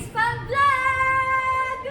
Spam Vlog!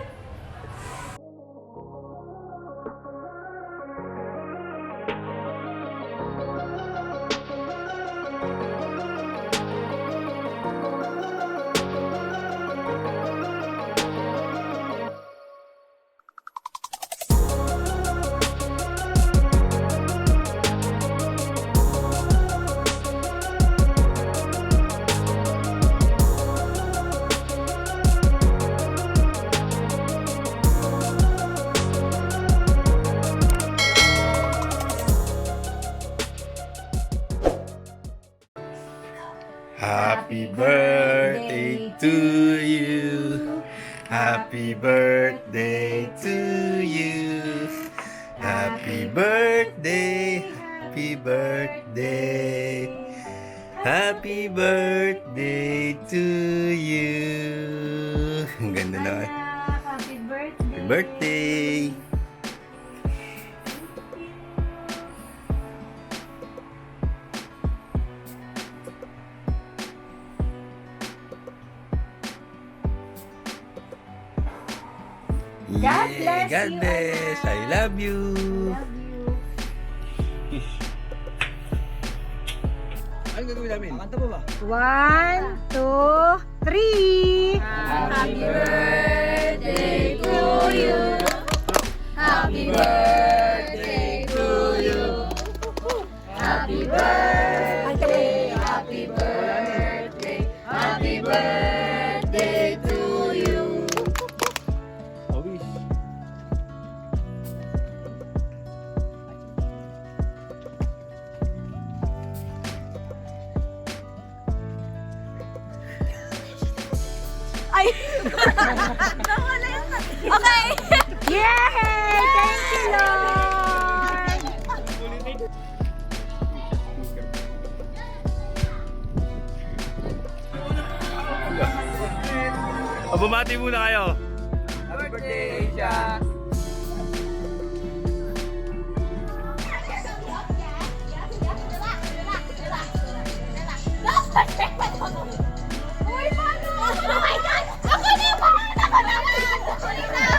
Happy birthday to you. Happy birthday to you. Happy birthday. Happy birthday. Happy birthday to you. Ang ganda naman. Happy birthday! Happy birthday. God bless God you, bless. I love you. Love you. Ano gagawin namin? Kanta pa ba? 1, 2, 3. Happy birthday to you. Happy birthday to you. Happy birthday, happy birthday, happy birthday to you. Awis. Ay! Nawala yung okay! Yay! Thank you, Lord! Bumati muna kayo. Happy birthday, Asia! Uy, paano? Oh my God! Ako naman! Ako naman! Ako naman!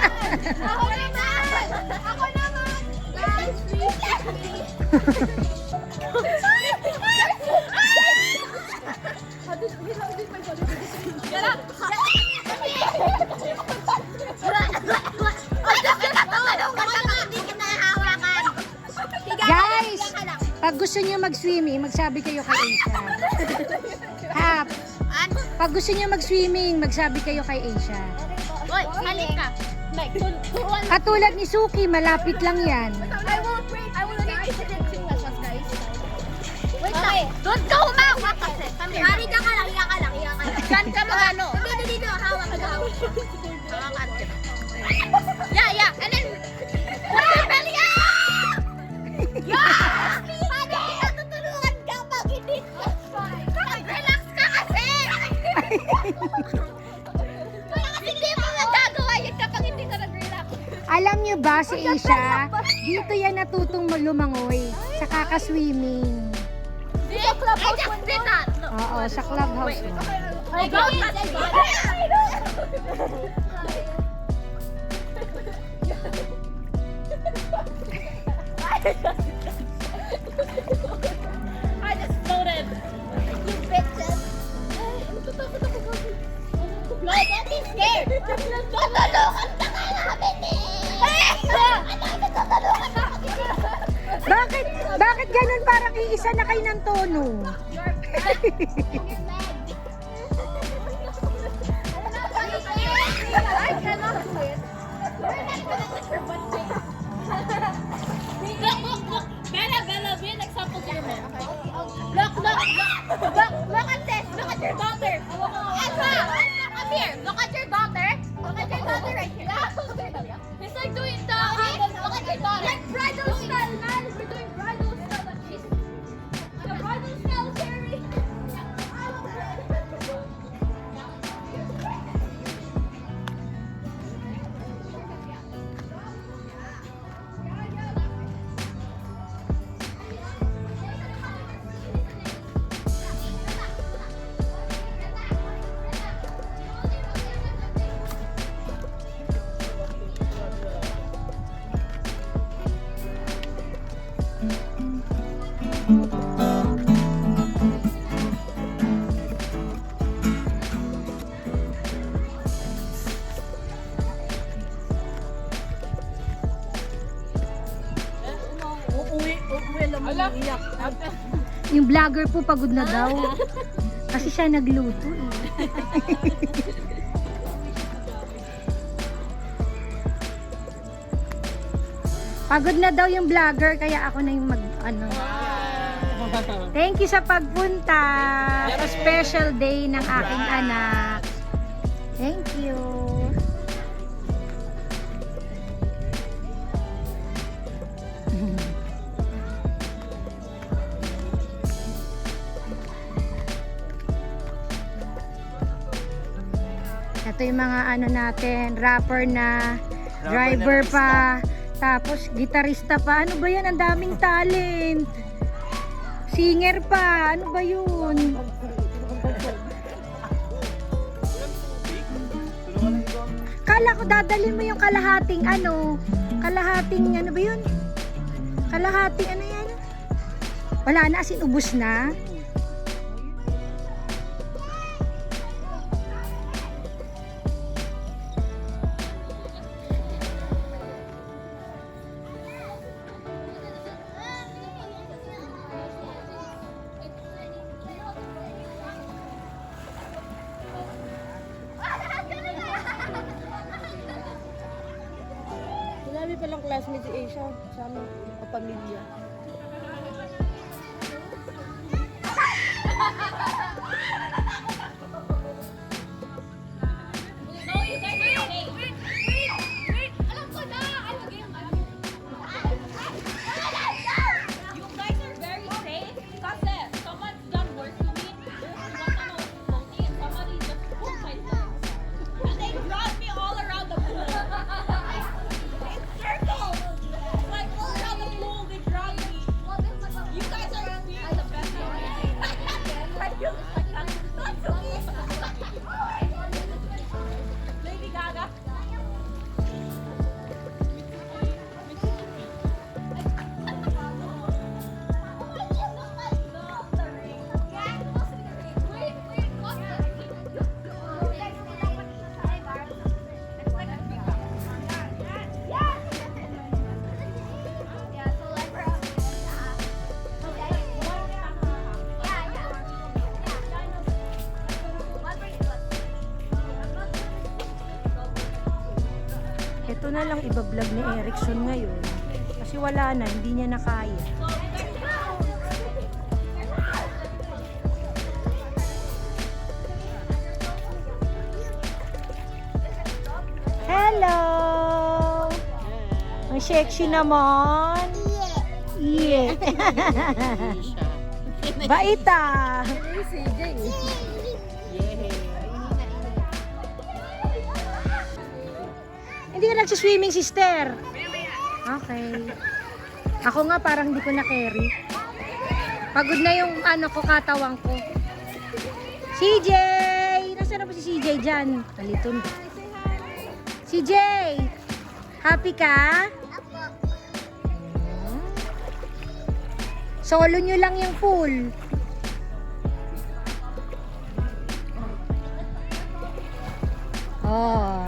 Ako naman! Ako naman! Guys, please! Guys, pag gusto niyo mag-swimming, magsabi kayo kay Asia. Hap, pag gusto niyo mag-swimming, magsabi kayo kay Asia. Uy, halika! Turuan Katulad ni Suki, malapit lang yan. I will take sing lessons, guys. Wait lang. Doon ka humawa kasi. Mari ka lang, hiya ka lang. Saan ka magano? Dito, hawak ka. Hawakan. Yeah. And then, put your belly up! Yeah! Paano kita tutulungan ka pag hindi? Relax ka kasi! Kaya kasi hindi mo magagawa yan kapag hindi ka nag-relax. Alam niyo ba si Asia, dito yan natutong lumangoy sa kaka-swimming. Dito, clubhouse. I just did that. Look. Oo, sa clubhouse. I got it. I just floated. You bitches. No, don't be scared. Tutulungan ka nga namin eh. Tutulungan ka Bakit ganun parang iisa na kayo ng tono? I cannot do it. Look. Bella, be an example to your mom. Look at this. Look at your daughter. Ezra, come here. Look at your daughter. Look at your daughter right here. It's like doing the, look at your daughter. Like bridal style, man. We're doing bridal style. But she's, the bridal style, Cherry. Yung vlogger po pagod na daw. Kasi siya nagluto eh. Pagod na daw yung vlogger kaya ako na yung Thank you sa pagpunta sa special day ng aking anak. Thank you. Ito yung mga natin, rapper na, driver pa, tapos gitarista pa. Ano ba yan? Ang daming talent. Singer pa. Ano ba yun? Kala ko dadalhin mo yung kalahating kalahating ano ba yun? Kalahating ano yan? Wala na, as in ubus na. Sinabi palang classmate si Asia sa aming kapamilya. Alam ko na! You guys are very safe kasi someone's done worse to me. And somebody just pulled my legs. And they dragged me all around the pool. In circles! Like all around the pool, they dragged me. You guys are being the best. That's okay. Lady Gaga. Ito na lang ibablog ni Erickson ngayon. Kasi wala na, hindi niya na kaya. Hello! Ang sexy naman. Yeah. Baita. Hindi ka nagsiswimming, sister. Okay. Ako nga parang hindi ko na carry. Pagod na yung ko, katawang ko. CJ! Nasaan na po si CJ dyan? Naliton. CJ! Happy ka? Solo nyo lang yung pool. Oh.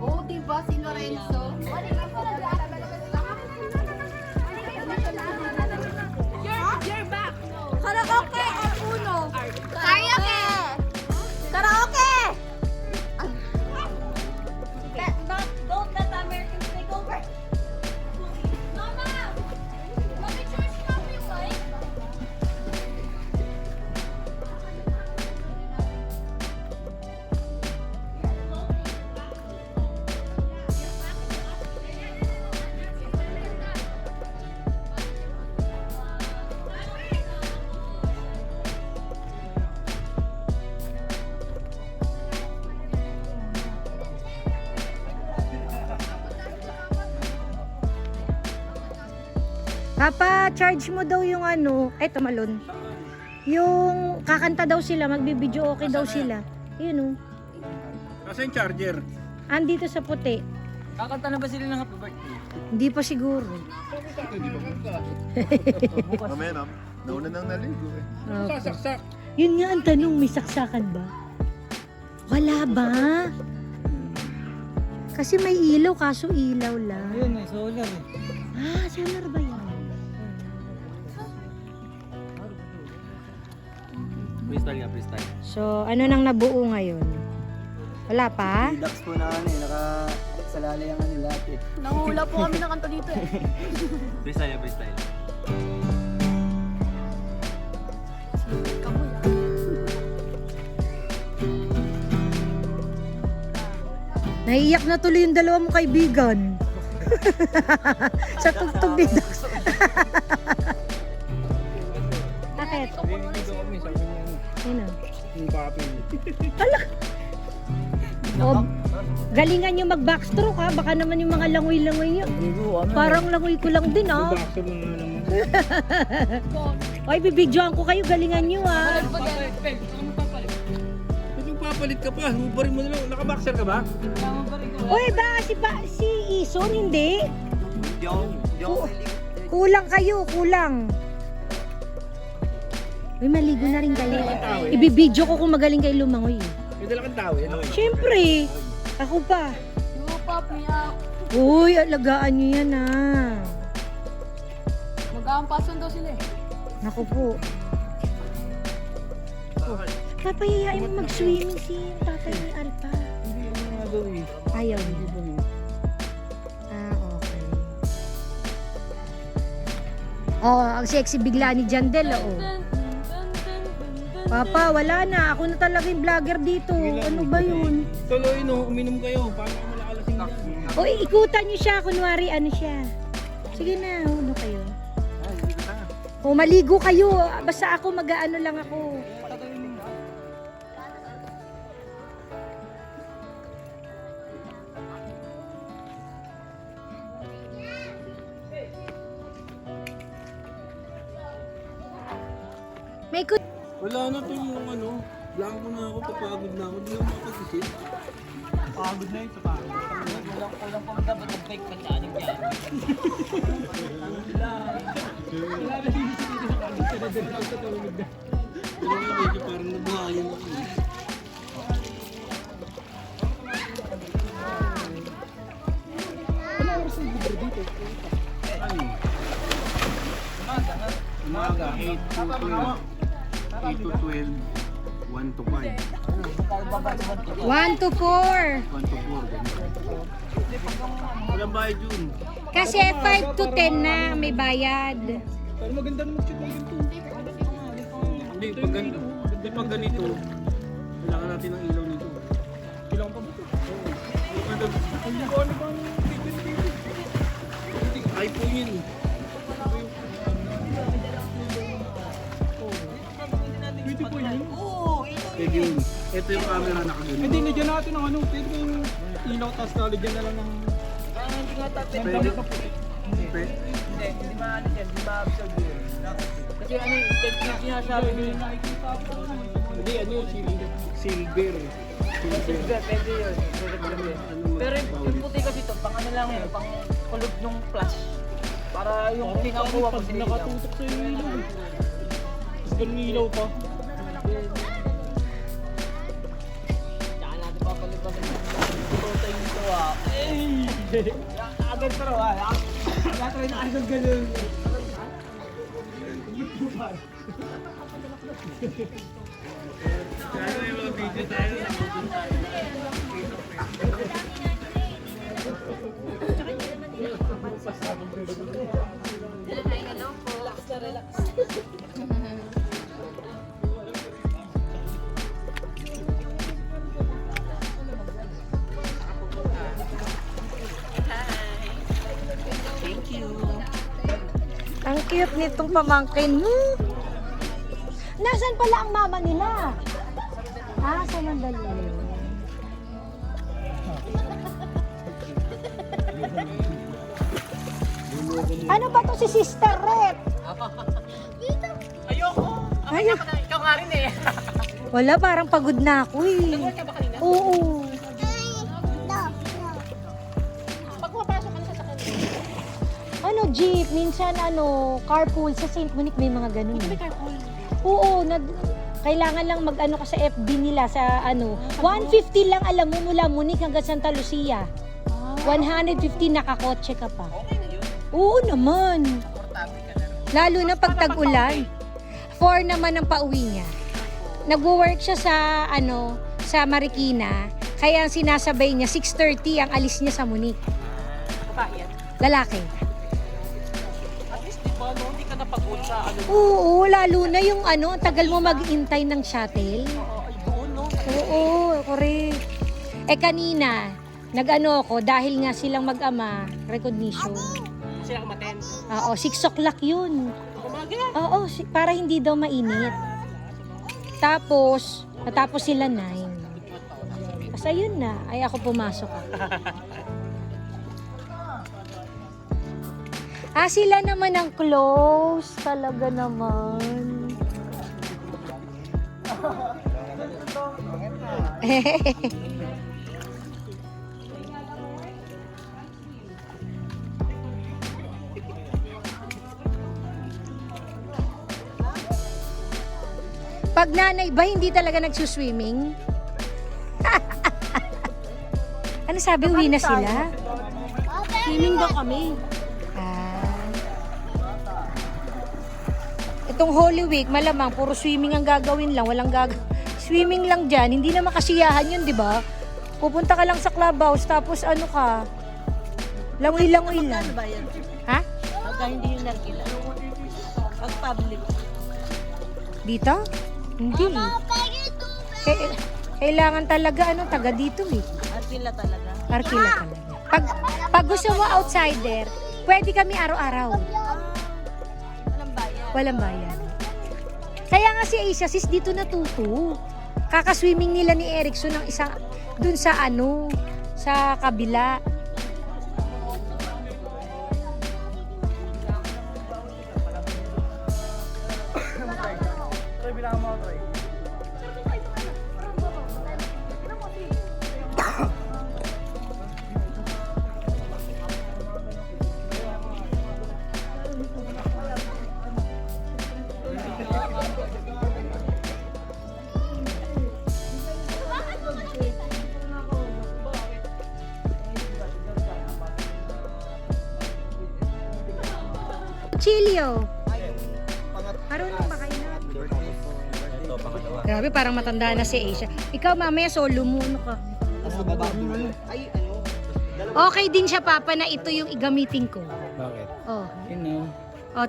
Oh, diba si Lorenzo? You're back. Karaoke or uno? Karaoke. Karaoke. Don't let the Americans take over. Mama, let me charge you up real quick. Papa, charge mo daw yung ay tumalon. Yung kakanta daw sila, magbibideo okay daw sila. Yun Kasi yung charger. andito sa puti. Kakanta na ba sila ng happy birthday? Hindi pa siguro. Mamaya na, nauna nang naligo eh. Okay. Yun nga ang tanong, may saksakan ba? Wala ba? Kasi may ilaw, kaso ilaw lang. Ayun eh, solar eh. Ah, solar ba yan? Freestyle nga, freestyle. So, ano nang nabuo ngayon? Wala pa? Relax po na ano eh, nakasalalay ang ano lahat eh. Nangula po kami ng kanto dito eh. Freestyle nga, freestyle. Naiiyak na tuloy yung dalawa mong kaibigan. Sa tugtog ni Dax. Bakit? Dito kami, sabi niya ano, Ano? yung papi. O, galingan nyo mag-backstroke ha. Baka naman yung mga langoy-langoy nyo. Parang langoy ko lang din ha. Bakso mo nga naman. Ay, bibidyoan ko kayo. Galingan nyo ha. Ba't yung papalit ka pa? Hubarin mo na lang. Naka-boxer ka ba? Uy, si Ison hindi. Hindi ako Kulang kayo, kulang. Uy, maligo na rin kayo. Ibibidyo ko kung magaling kayo lumangoy. May dala kang tao. Yan. Siyempre, ako pa. You pop me up. Uy, alagaan nyo yan ha. Mag-aampasan daw sila eh. Naku po. Papayayain mo mag-swimming si tatay ni Alpha. Hindi, ano nga daw eh. Ayaw. Hindi ba niya? Ah, okay. Oh, ang sexy bigla ni Jandel, oh. Papa, wala na. Ako na talaga yung vlogger dito. Ano ba yun? Tuloy no, uminom kayo. Paano ka malakalasing na? O, ikutan niyo siya. Kunwari, ano siya. Sige na, ano kayo? O, maligo kayo. Basta ako, mag-ano lang ako. May kut... Wala na to yung ano. Blanco na ako, papagod na ako. Hindi ako makapag-isip. Pagod na yun sa pagod. Kulang pa dapat mag-bike pa dyan. Pero nga medyo parang nabuhayan ako. Umaga, 8 to 12, 1 to 5. 1 to 4. 1 to 4, ganito. Walang bayad yun. Kasi 5 to 10 na may bayad. Pero maganda naman shoot ng ganito. Hindi, pag ganito, kailangan natin ng ilaw nito. Kailangan pa ba ito? Oo. Hindi ko ano bang iPhone yun. Pwede po yun? Pwede yun. Ito yung camera na kagano. Hindi, nagyan natin ng ano. Pwede yung ilaw, tapos nalagyan na lang ng... Pwede. Hindi maano yan, hindi ma-absorb yun. Kasi ano yung sinasabi nyo. Hindi, ano yun? Silver. Pwede yun. Pero yung puti kasi ito, pang ano lang yun, pang kulog ng flash. Para yung pinakuha mo Pag sila. nakatutok sa yung ilaw. Tapos ganun yung ilaw pa. Tsaka natin papalipan ng puto yung ito ah. Agad pa raw ah. Nakatry na agad ganun. Kaya yung mga video tayo. Ang cute nitong pamangkin mo. Nasaan pala ang mama nila? Ah, sa Mandaluyong. Ano ba to si Sister Red? Ayoko! Ayoko. Ikaw nga rin eh. Wala, parang pagod na ako eh. Nag-work ka ba kanina? Oo. Ano, jeep, minsan carpool. Sa St. Monique may mga ganun. May carpool? Oo, kailangan lang mag-ano ka sa FB nila, sa 150 lang alam mo mula Monique hanggang Santa Lucia. 150 nakakotse ka pa. Oo naman. Lalo na pag tag-ulan. 4 naman ang pauwi niya. Nagwo-work siya sa sa Marikina. Kaya ang sinasabay niya 6:30 ang alis niya sa Monique. Lalaki. At least, di ba, no? Hindi ka napag-uwi sa ano. Oo, lalo na yung tagal mo mag-intay ng shuttle. Ay, doon, no? Oo, correct. Kanina, nag-ano ako dahil nga silang mag-ama, recognition. Sila kumaten. Oo, 6 o'clock yun. Umaga. Oo, para hindi daw mainit. Tapos, natapos sila 9. Kasi ayun na, ay ako pumasok ako. Sila naman ang close. Talaga naman. Pag nanay ba, hindi talaga nagsuswimming? Ano sabi, uwi na sila? Swimming daw kami. Itong Holy Week, malamang, puro swimming ang gagawin lang. Walang swimming lang dyan. Hindi na makasiyahan yun, di ba? Pupunta ka lang sa clubhouse, tapos ano ka? Langoy-langoy lang. Ano ba yan? Ha? Pagka hindi yung narkila. Pag public. Dito? Hindi. Kailangan talaga, taga dito eh. Arkila talaga. Arkila talaga. Pag gusto mo outsider, pwede kami araw-araw. Walang bayan. Walang bayan. Kaya nga si Asia, sis, dito natuto. Kakaswimming nila ni Erickson ng isang, dun sa sa kabila. Try, bilangan mo ako, try. Chilio. Marunong ba kayo na? Ito, pangalawa. Grabe, parang matanda na si Asia. Ikaw mamaya solo mo, ka. Ay, ano? Okay din siya, Papa, na ito yung igamitin ko. Bakit? Oh. Yun,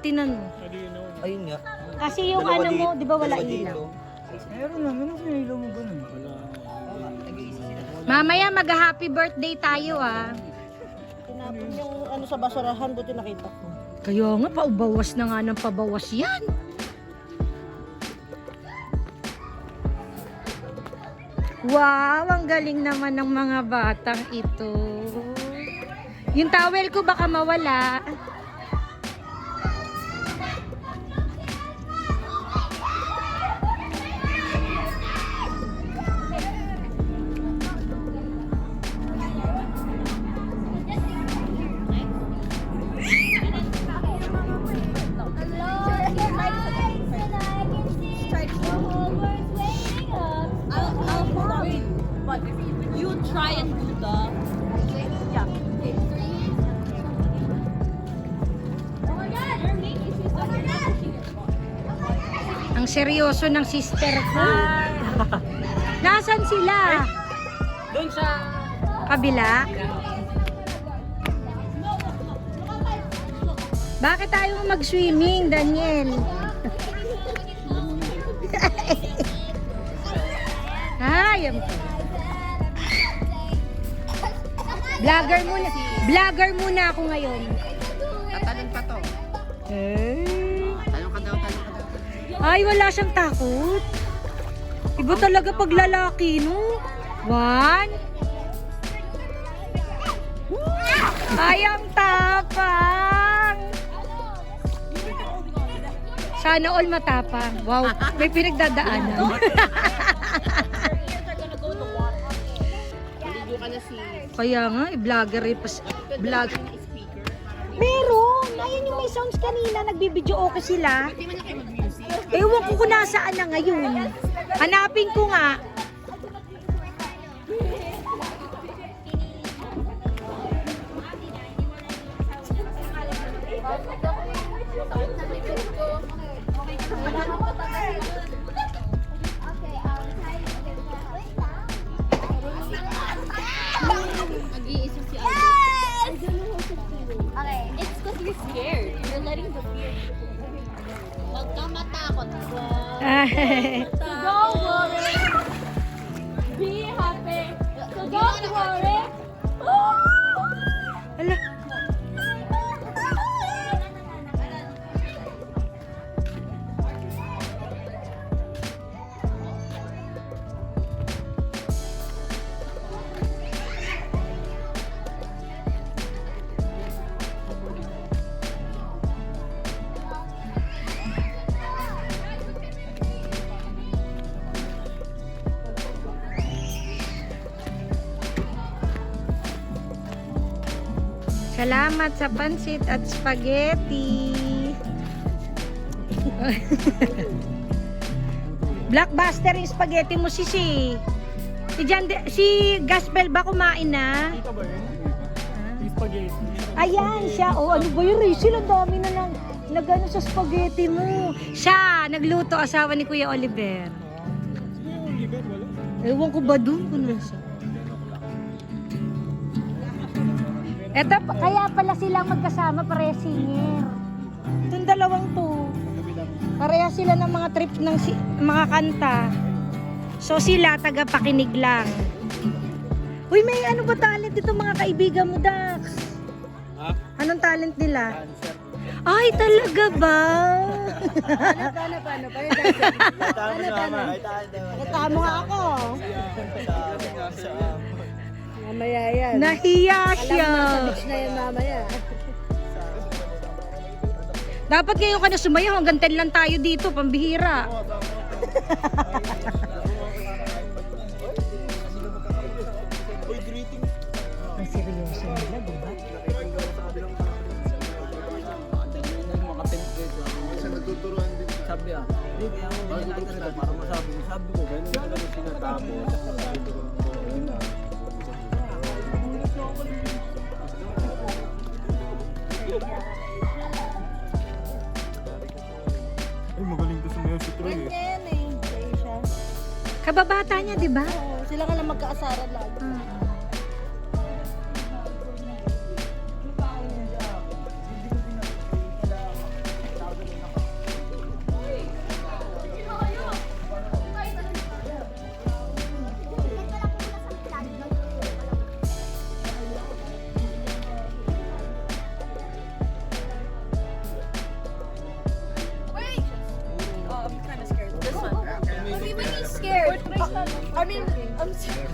Tinan mo. ayun nga. Kasi yung mo, di ba wala ilaw? Meron naman ang sinilaw mo ganun. Mamaya mag-happy birthday tayo, Tinapon yung sa basurahan, buti nakita ko. Kaya nga, paubawas na nga ng pabawas yan. Wow, ang galing naman ng mga batang ito. Yung towel ko baka mawala. You try and do the... Ang seryoso ng sister ko. Nasaan sila? Doon sa... Kabila? Bakit tayo mag-swimming, Daniel? Ay, vlogger muna. Vlogger muna ako ngayon. Tatalon pa to. Talon ka daw. Ay, wala siyang takot. Iba talaga pag lalaki, no? 1. Ay, ang tapang. Sana all matapang. Wow, may pinagdadaanan. Kaya nga, vlogger vlog. Meron. Ayan yung may sounds kanina, nagbibideo okay sila. Ewan ko kung nasaan na ngayon. Hanapin ko nga. Mag-iisa si Albert. Okay, it's because you're scared. You're letting the fear. Huwag kang matakot. Don't worry. Be happy. So don't worry. Ala. Salamat sa pansit at spaghetti. Blockbuster yung spaghetti mo, sisi. Si Gaspel ba kumain na? Ito ba yun? Yung spaghetti. Ayan siya. Oh, ano ba yun, Rachel? Ang dami na lang nagano sa spaghetti mo. Siya, nagluto, asawa ni Kuya Oliver. Yung liver, wala. Ewan ko ba dun kung nasa? Eto, kaya pala silang magkasama, pareha singer. Itong dalawang to. Pareha sila ng mga trip ng mga kanta. So sila, tagapakinig lang. Uy, may ano ba talent dito mga kaibigan mo, Dax? Ha? Anong talent nila? Ay, talaga ba? Paano? Nakita mo nga ako. Mamaya yan. Nahiya siya. Beach na yan mamaya. Dapat ngayon ka na sumayaw, hanggang 10 lang tayo dito, pambihira. Uy, greeting. Ang seryoso nila, di ba? Sabi hindi kaya mo binilagay para masabi. Sabi ko, ganun ka lang sinatapos. Ay, magaling to sumayaw si Troy eh. Yan eh. Asia. Kababata niya, di ba? Oo, sila nga lang magkaasaran lagi. Scared. I mean, I'm scared.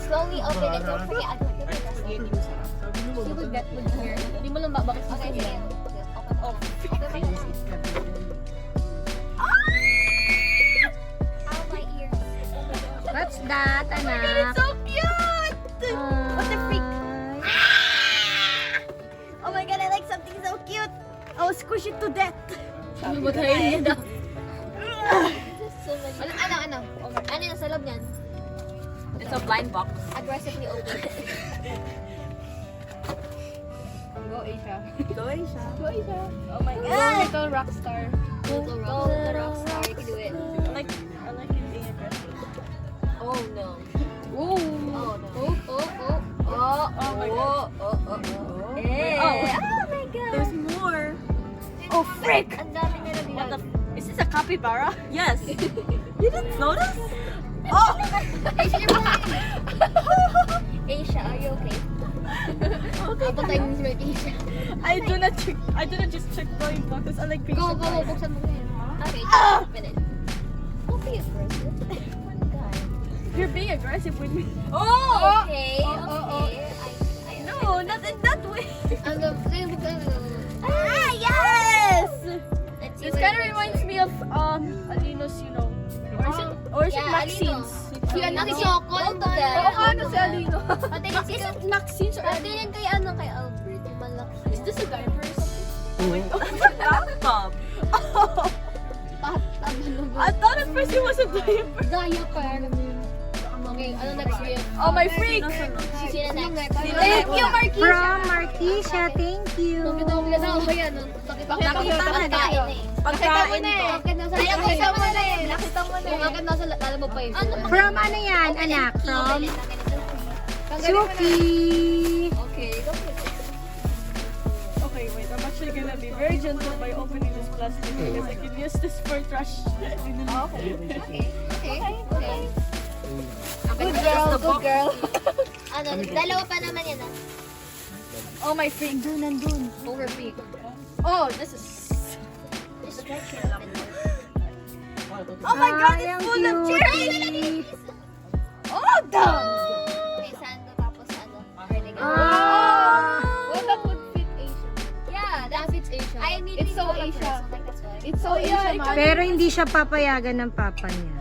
Slowly open it. Don't forget. I don't forget. She would get with here. Hindi mo lang babakit sa kanya. Okay. Ow, my ears. What's that, anak? So cute! What the freak? Oh my god, I like something so cute. I'll squish it to death. Bumutayin niya daw. Ano? Ano yung sa loob niyan? It's a blind box. Aggressively open. Go Asia. Go Asia. Go Asia. Oh my god. Ah! Little rock star. Little rock star, you can do it. I like it being aggressive. Oh no. Ooh. Oh no. Oh my god. Eh. Oh. Oh my god. There's more. Oh frick! Ang dami na What the? nabiyag. Is this a capybara? Yes. You didn't notice? Oh! Asia, you're fine. Asia, are you okay? Okay. Abang tayo ni Asia. I do not just check going boxes. I like being Go, surprised. buksan mo ngayon. Okay, just open it. Don't be aggressive. God. You're being aggressive with me. Oh! Okay, Oh. okay. No, not in that way. Ah, yes! This kind of reminds me of Alino's, you know. Or is it? Or si Yeah, Maxine's. Si ano, si Choco. Oo, ano si Alino? Patingin si Maxine's or Patingin kay ano, kay Albert. Yung malaki. Is this a diaper or something? Laptop. I thought at first it was a diaper. Gaya pa. Okay, ano next gift? Oh, my freak! Sino next? Thank you, Marquis! From Marquisha, thank you. Nakita mo ba yan? Nakita mo pagkain eh. Pagkain eh. Nakita mo na eh. Nakita mo na eh. Bakit nasa lalabog pa yun? From ano yan, anak? From Suki. Okay, okay, wait. I'm actually gonna be very gentle by opening this plastic because I can use this for trash. Okay. Good girl. Ano, dalawa pa naman yan ah. Oh, my freak. Nandun. Over big. Oh, this is... Stretch it. Oh my God, Ay, it's ang full of cute. cherries! Oh, damn! May sando tapos ano. Vinegar. Ah. Well, that would fit Asian. Yeah, that fits Asia. I immediately It's so know the Asia. person, like that's why. It's so Asian, man. Pero hindi siya papayagan ng papa niya.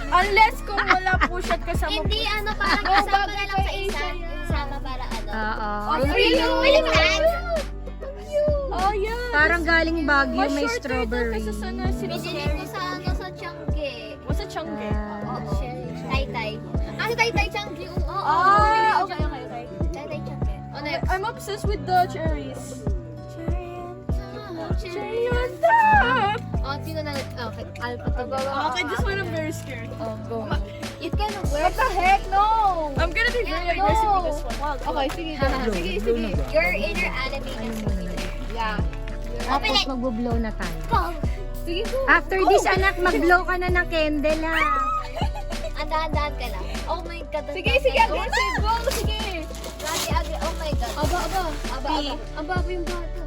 Unless kung wala po siya kasama Hindi po. ano, parang Oh, kasama bagay na lang kay sa isa. Asia yan. Sama para ano. Oo. Really? Balikan! Oh, yeah. Parang galing Baguio, Mas may shorter strawberry. Kasi sana Binili ko sa ano, sa Changge. What's a chunky? Oo. Tay-tay. Ah, si Tay-tay Changge. Oo. Ah, okay. Tay-tay Changge. O, next. I'm obsessed with the cherries. Cherry on Cherry. top! Oh, sino na? Okay, Alpha to go. Okay, this one I'm very scared. Oh, go. It can work. What the heck? No! I'm gonna be very Yeah, aggressive no. with this one. Okay, sige. Sige. You're in your anime kasi. Yeah. Tapos magbo-blow na tayo. Go! Sige, go. After this, anak, mag-blow ka na ng candle, ha? Ang dahan-dahan ka lang. Oh my God. Sige, aggressive. Go, sige. Lagi, oh my God. Aba. Aba yung bata.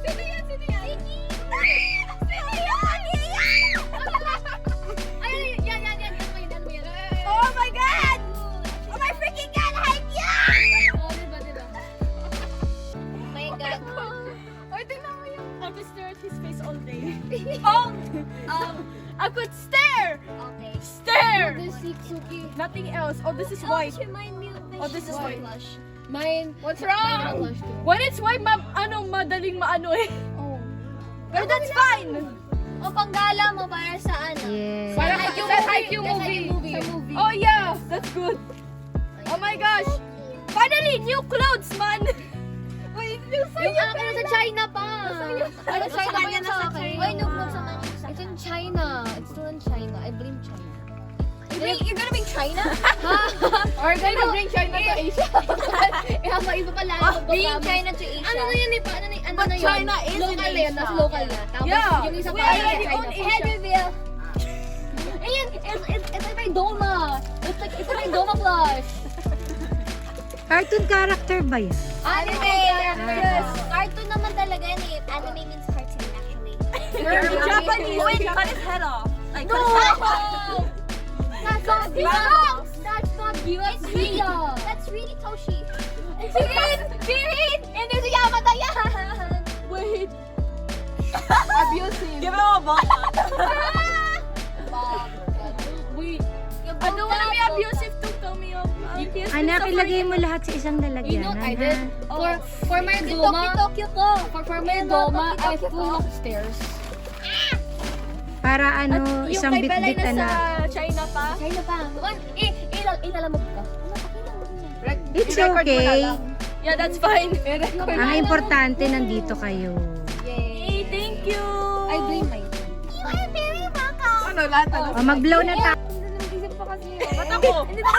Sino yan? Ay, yan mo yan. Oh my God! Oh my freaking God! Hype yan! Oh, diba? Oh my God. Oh, tingnan mo yun. I could stare at his face all day. Oh! I could stare! Okay. Stare! This is Suki. Nothing else. Oh, this is white. Remind me of this. Oh, this is white. Mine. What's wrong? When it's white, madaling maano eh. Oh. But that's fine! O panggala mo para sa ano? Yes. Para Sa sa IQ movie. Oh yeah, that's good. Oh my gosh! Finally, new clothes, man! Wait, yung Yung akin nasa China pa. Ano, China ba yan nasa akin? China? Ay, no, clothes naman yung sa It's in China. It's still in China. I blame China. You're gonna bring China? Or gonna bring China to Asia? Iba pala. Bring China to Asia. Ano na yan eh? Ano But na yun? China is in local na yun. Asia. Nasa local na. Tapos Yeah. yung isa We pa already China. own Asia. Head reveal. Ayan, it's like my Doma. It's like my Doma plush. Cartoon character ba yan? Anime. Yes. Cartoon naman talaga yan eh. Anime means cartoon actually. Japanese. Wait, cut his head off. Like, No! That's not Biwa! That's not Biwa! It's real! That's really Toshi! Kirin! Hindi siya matayan! Wait. Abusive. Give him a ball. Wait. I don't wanna be abusive to Tommy. Anak, ilagay mo lahat sa isang lalagyanan, You know what I did? ha? For my Doma, for my Doma, I flew upstairs. Para ano, isang Yung kay Belay bit-bit na na. sa China pa. China pa. Ilalamog ka. It's okay. Yeah, that's fine. Ang importante, nandito kayo. Hey, thank you. I blame my I'm very welcome! Ano, lahat O, mag-blow na tayo. Nag-isip pa kasi. Ba't ako? Hindi na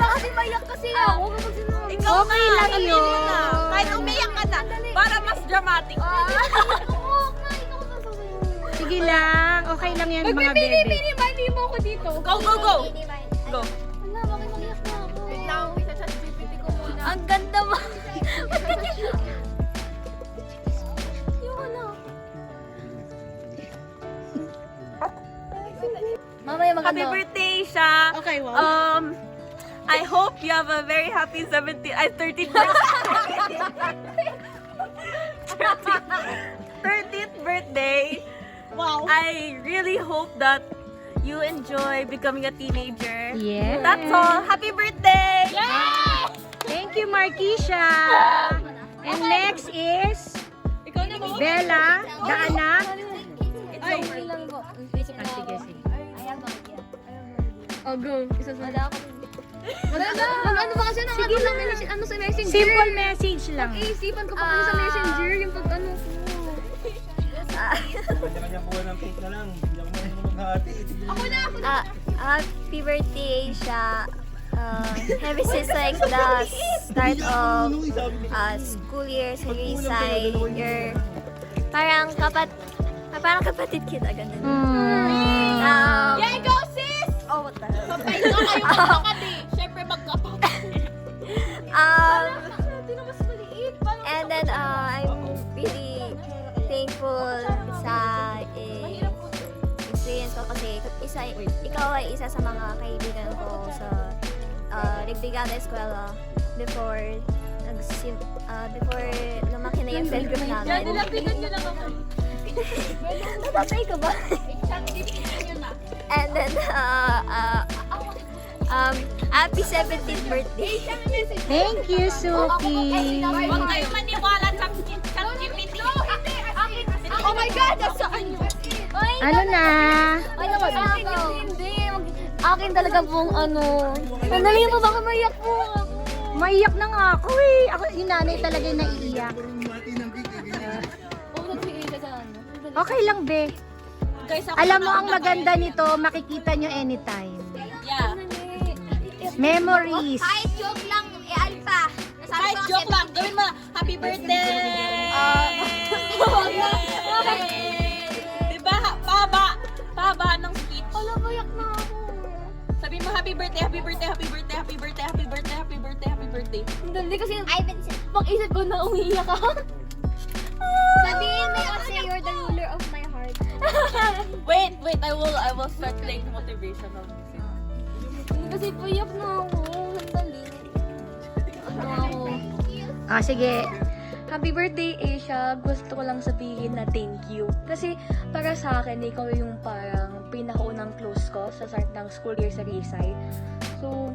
kasi mayak kasi ako. Kasi na. Ikaw Okay lang yun. Kahit umiyak ka na. Para mas dramatic. Sige lang. Okay lang yan, mga bebe. Mali mo ako dito. Go, go, go. Go. Wala, bakit mag-iyak na ako? Wait lang, isa sa GPT ko muna. Ang ganda mo. Ba't ganyan? Yung ano. Mamaya Happy maganda. birthday, Sha. Okay, wow. I hope you have a very happy 13th birthday. 13th birthday. I really hope that you enjoy becoming a teenager. Yeah. That's all. Happy birthday! Thank you, Marquisha. And next is Bella, the anak. Ah, sige, sige. Oh, go. Isa sa ano ba kasi nang ano sa messenger? Simple message lang. Iisipan ko pa kasi sa messenger yung pag ano ko. Kanya-kanya buwan ng cake na lang. Hindi ako marunong maghati. Happy birthday, Asia. Ever since like the start of school year sa Rizay, you're parang kapatid kita, ganun. Yeah, go sis! Oh, what the hell? Kapay ko kayo magkakati. Siyempre magkapatid. Mas maliit. And then I'm really thankful sa experience ko kasi ikaw ay isa sa mga kaibigan ko sa Ligligada Eskwela before lumaki na yung friend group namin. Nilapitan niyo lang ako. Natatay ka ba? And then happy 17th birthday. Thank you, Suki. Huwag kayo maniwala sa ChatGPT. Oh my God! Nasaan yun? Ano na? Ano ba? Hindi. Akin talaga pong ano. Sandali mo baka maiyak po ako. Maiyak na nga ako eh. Ako, yung nanay talaga yung naiiyak. Okay lang, be. Alam mo, ang maganda nito, makikita nyo anytime. Yeah. Memories. Kahit joke lang, alpha. Kahit joke lang, gawin mo, happy birthday! Diba, pahaba ng speech. Mayak na ako. Sabi mo, happy birthday, happy birthday, happy birthday, happy birthday, happy birthday, happy birthday, happy birthday. Hindi kasi pag-isip ko na umiiyak ako. Sabihin mo kasi you're the ruler of my heart. Wait, I will start playing motivational music. Hindi kasi payak na ako. Sandali. Ano ako? Ah, sige. Happy birthday, Asia. Gusto ko lang sabihin na thank you. Kasi para sa akin, ikaw yung parang pinakaunang close ko sa start ng school year sa Rizay. So,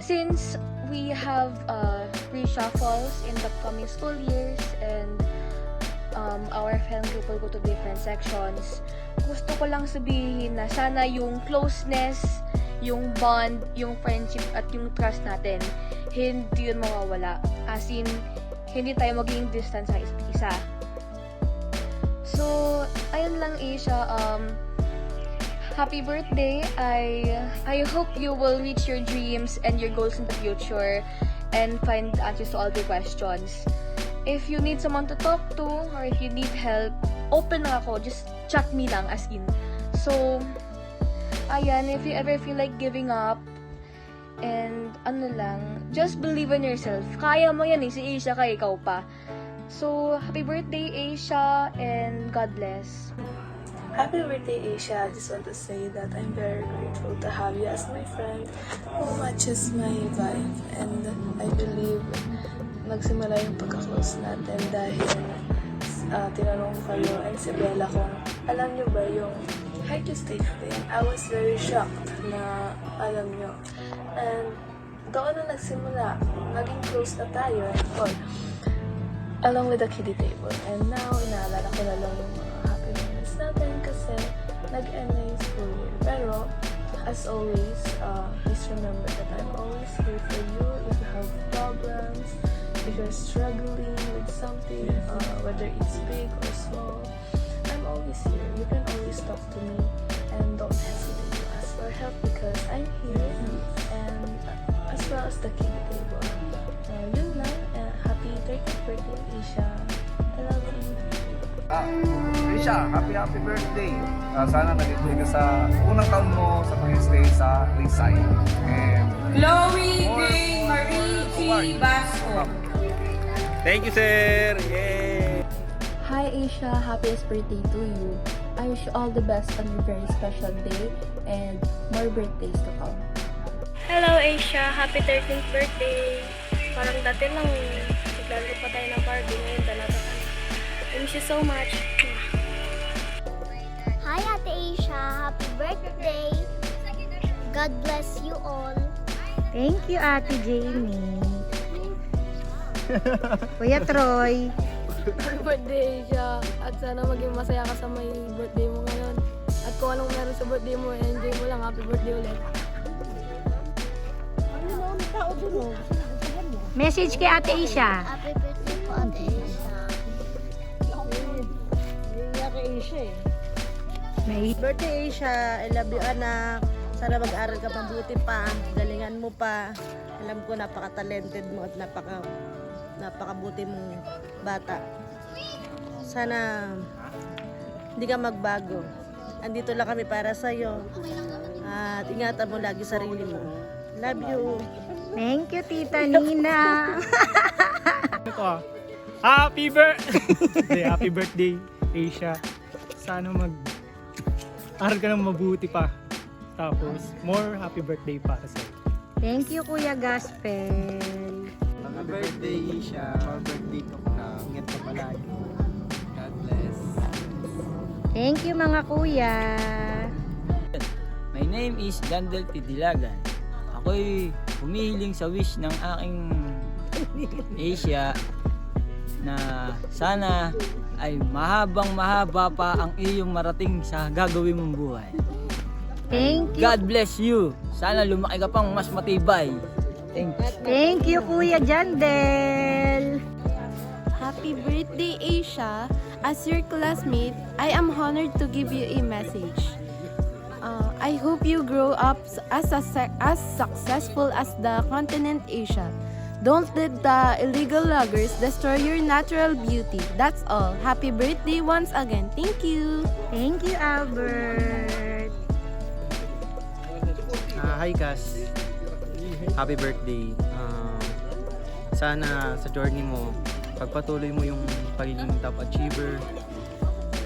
since we have reshuffles in the coming school years and our friend group will go to different sections, gusto ko lang sabihin na sana yung closeness, yung bond, yung friendship at yung trust natin, hindi yun mawawala. As in, hindi tayo maging distant sa isa't isa. So, ayun lang, Asia. Happy birthday. I hope you will reach your dreams and your goals in the future and find answers to all your questions. If you need someone to talk to or if you need help, open lang ako. Just chat me lang, as in. So, ayan, if you ever feel like giving up, and ano lang, just believe in yourself. Kaya mo yan eh, si Asia ka, ikaw pa. So, happy birthday, Asia, and God bless. Happy birthday, Asia. I just want to say that I'm very grateful to have you as my friend who matches my vibe. And I believe nagsimula yung pagka-close natin dahil tinanong ko kayo and si Bella kung alam nyo ba yung height you stage thing. I was very shocked na alam nyo. And doon na nagsimula, naging close na tayo and all, along with the kiddie table. And now, inaalala ko na lang yung mga happy moments natin kasi nag-end na yung school year. Pero, as always, please remember that I'm always here for you if you have problems, if you're struggling with something, whether it's big or small. I'm always here. You can always talk to me and don't hesitate to ask for help because I'm here and as well as the kiddie table. Yun lang. Happy 30th birthday, Asia. I love you. Asia, happy birthday. Sana nag-enjoy ka sa unang taon mo sa pag-stay sa Rizay. And Chloe Day Marie T. Basco. Thank you, sir! Yay! Hi Asia, happiest birthday to you. I wish you all the best on your very special day and more birthdays to come. Hello, Asia. Happy 13th birthday. Parang dati lang, naglaro pa tayo ng Barbie. Ngayon, dalaga ka na. I miss you so much. Hi, Ate Asia. Happy birthday. God bless you all. Thank you, Ate Jamie. Kuya Troy. Happy birthday, Asia. At sana maging masaya ka sa may birthday mo ngayon. At kung anong meron sa birthday mo, enjoy mo lang. Happy birthday ulit. Message kay Ate Asia. Happy birthday po, Ate Asia. Iiyak kay Asia eh. May Birthday Asia, I love you anak. Sana mag-aral ka mabuti pa, galingan mo pa. Alam ko napaka-talented mo at napakabuti mong bata. Sana hindi ka magbago. Andito lang kami para sa'yo. At ingatan mo lagi sarili mo. Love you. Thank you, Tita Nina. Ito Happy birthday! Happy birthday, Asia. Sana aral ka ng mabuti pa. Tapos, more happy birthday para sa'yo. Thank you, Kuya Gaspel. Happy birthday, Isha. More birthday ko na. Ingat ka palagi. God bless. Thank you, mga kuya. My name is Jandel Tidilagan. Ako'y humihiling sa wish ng aking Asia na sana ay mahaba pa ang iyong marating sa gagawin mong buhay. Thank you. God bless you. Sana lumaki ka pang mas matibay. Thanks. Thank you, Kuya Jandel. Happy birthday, Asia. As your classmate, I am honored to give you a message. I hope you grow up as successful as the continent Asia. Don't let the illegal loggers destroy your natural beauty. That's all. Happy birthday once again. Thank you. Thank you, Albert. Hi Cass, happy birthday. Sana sa journey mo, pagpatuloy mo yung pagiging top achiever,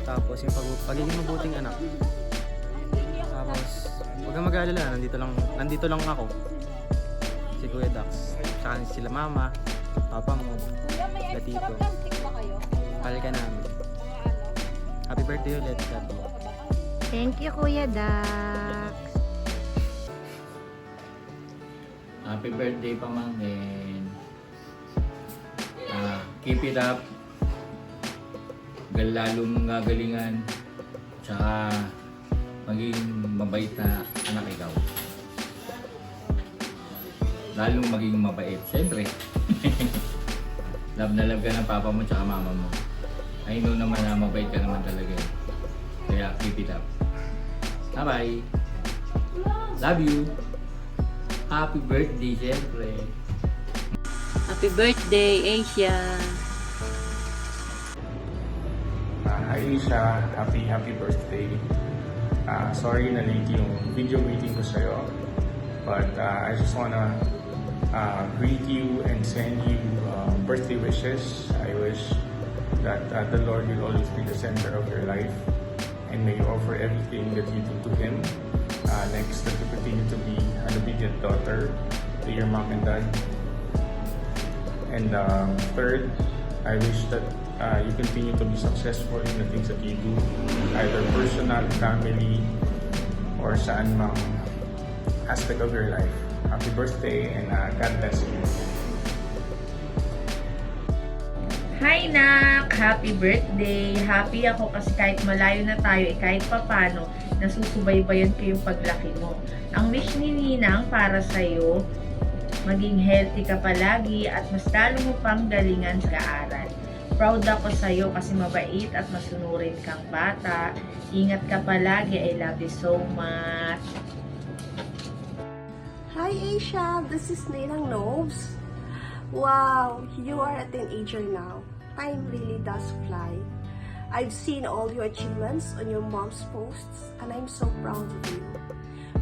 tapos yung pagiging mabuting anak. Tapos, huwag kang mag-alala, nandito lang ako. Si Kuya Dax, saka sila mama, papa mo, gatito. Pahal ka namin. Happy birthday ulit, Daddy. Thank you, Kuya Dax. Happy birthday, Pamangkin. Keep it up. Lalo mong gagalingan. Tsaka maging mabait na anak ikaw. Lalong maging mabait. Siyempre. Love na love ka ng papa mo tsaka mama mo. I know naman na mabait ka naman talaga. Kaya keep it up. Bye-bye. Love you. Happy birthday, siyempre. Happy birthday, Asia. Hi Asia, happy birthday. Sorry na late yung video greeting ko sa'yo. But I just wanna greet you and send you birthday wishes. I wish that the Lord will always be the center of your life. And may you offer everything that you do to Him. Next, that you continue to be an obedient daughter to your mom and dad. And third, I wish that you continue to be successful in the things that you do, either personal, family, or saan mang aspect of your life. Happy birthday and God bless you. Hi Nak! Happy birthday! Happy ako kasi kahit malayo na tayo, kahit papano, nasusubaybayan ko yung paglaki mo. Ang wish ni Ninang para sa'yo, maging healthy ka palagi at mas lalo mo pang galingan sa aral. Proud ako sa'yo kasi mabait at masunurin kang bata. Ingat ka palagi. I love you so much. Hi Asia, this is Ninang Nobes. Wow, you are a teenager now. Time really does fly. I've seen all your achievements on your mom's posts and I'm so proud of you.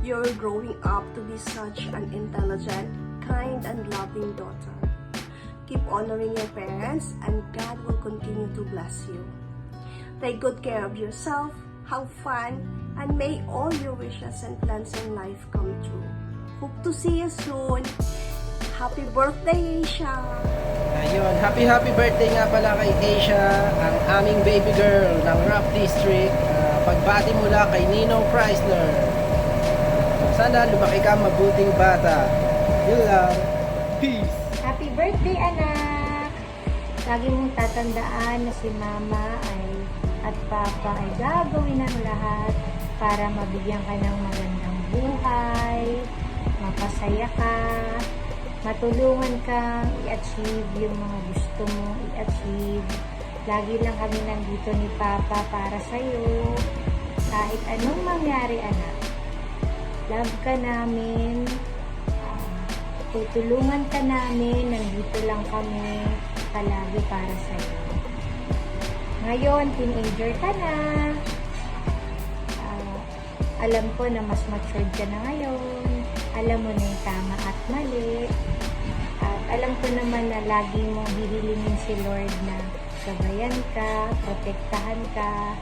You're growing up to be such an intelligent, kind and loving daughter. Keep honoring your parents and God will continue to bless you. Take good care of yourself, have fun, and may all your wishes and plans in life come true. Hope to see you soon. Happy birthday, Asia! Ayun, happy birthday nga pala kay Asia, ang aming baby girl ng Rap District. pagbati mula kay Ninong Chrysler. Sana lumaki ka mabuting bata. Yun lang. Peace! Happy birthday, anak! Lagi mong tatandaan na si Mama at Papa ay gagawin ang lahat para mabigyan ka ng magandang buhay, mapasaya ka, matulungan kang i-achieve yung mga gusto mong i-achieve. Lagi lang kami nandito ni Papa para sa'yo. Kahit anong mangyari, anak. Love ka namin. Tutulungan ka namin. Nandito lang kami palagi para sa'yo. Ngayon, teenager ka na. Alam ko na mas matured ka na ngayon. Alam mo na yung tama at mali. At alam ko naman na lagi mong hihilingin si Lord na sabayan ka, protektahan ka,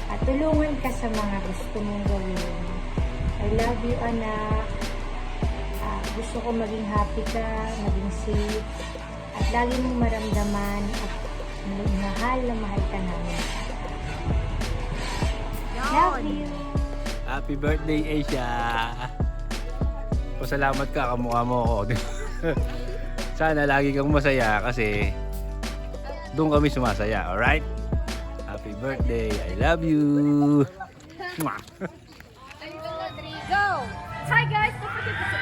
at tulungan ka sa mga gusto mong gawin. I love you, anak. Gusto ko maging happy ka, maging safe, at lagi mong maramdaman at mahal na mahal ka namin. Love you! Happy birthday, Asia! Pasalamat ka, kamukha mo ako. Sana lagi kang masaya kasi doon kami sumasaya, alright? Happy birthday, I love you! Mwah! Go! Hi guys! Don't forget to